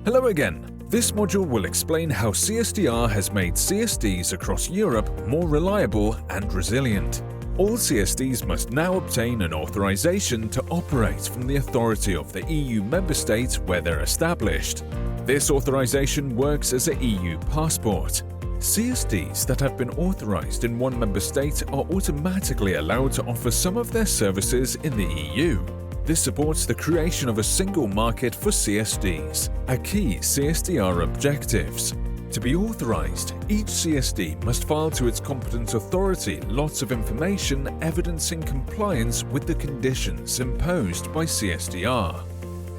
Hello again. This module will explain how CSDR has made CSDs across Europe more reliable and resilient. All CSDs must now obtain an authorization to operate from the authority of the EU member state where they're established. This authorization works as an EU passport. CSDs that have been authorized in one member state are automatically allowed to offer some of their services in the EU. This supports the creation of a single market for CSDs, a key CSDR objectives. To be authorized, each CSD must file to its competent authority lots of information evidencing compliance with the conditions imposed by CSDR.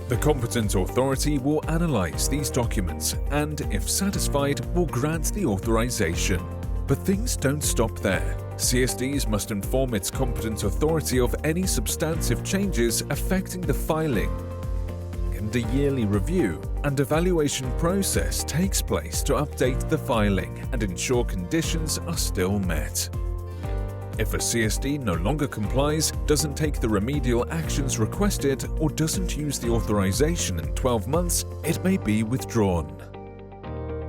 The competent authority will analyze these documents and, if satisfied, will grant the authorization. But things don't stop there. CSDs must inform its competent authority of any substantive changes affecting the filing. And a yearly review and evaluation process takes place to update the filing and ensure conditions are still met. If a CSD no longer complies, doesn't take the remedial actions requested, or doesn't use the authorization in 12 months, it may be withdrawn.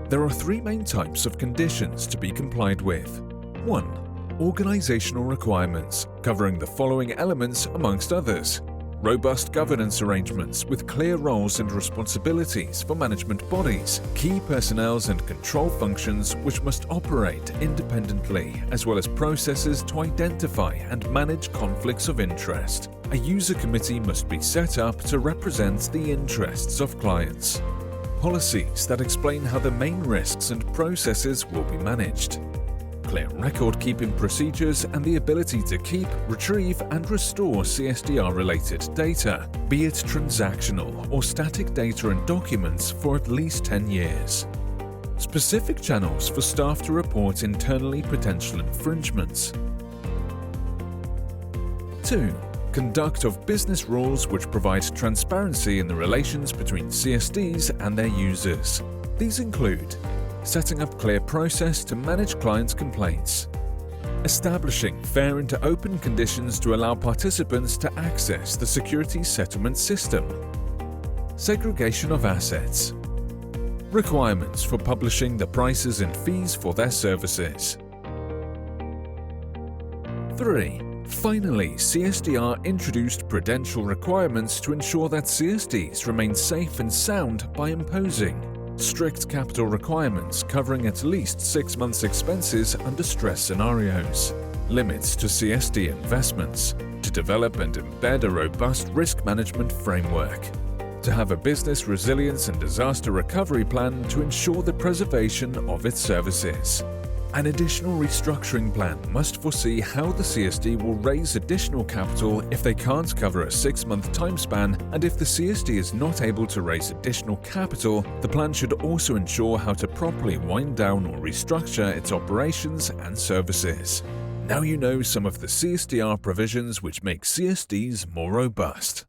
There are three main types of conditions to be complied with. 1. Organizational requirements, covering the following elements amongst others. Robust governance arrangements with clear roles and responsibilities for management bodies, key personnels and control functions which must operate independently, as well as processes to identify and manage conflicts of interest. A user committee must be set up to represent the interests of clients. Policies that explain how the main risks and processes will be managed. Clear record-keeping procedures and the ability to keep, retrieve and restore CSDR-related data, be it transactional or static data and documents, for at least 10 years. Specific channels for staff to report internally potential infringements. 2. Conduct of business rules which provide transparency in the relations between CSDs and their users. These include setting up clear process to manage clients' complaints, establishing fair and open conditions to allow participants to access the securities settlement system, segregation of assets, requirements for publishing the prices and fees for their services. 3. Finally, CSDR introduced prudential requirements to ensure that CSDs remain safe and sound by imposing strict capital requirements covering at least 6 months' expenses under stress scenarios, limits to CSD investments, to develop and embed a robust risk management framework, to have a business resilience and disaster recovery plan to ensure the preservation of its services. An additional restructuring plan must foresee how the CSD will raise additional capital if they can't cover a 6-month time span, and if the CSD is not able to raise additional capital, the plan should also ensure how to properly wind down or restructure its operations and services. Now you know some of the CSDR provisions which make CSDs more robust.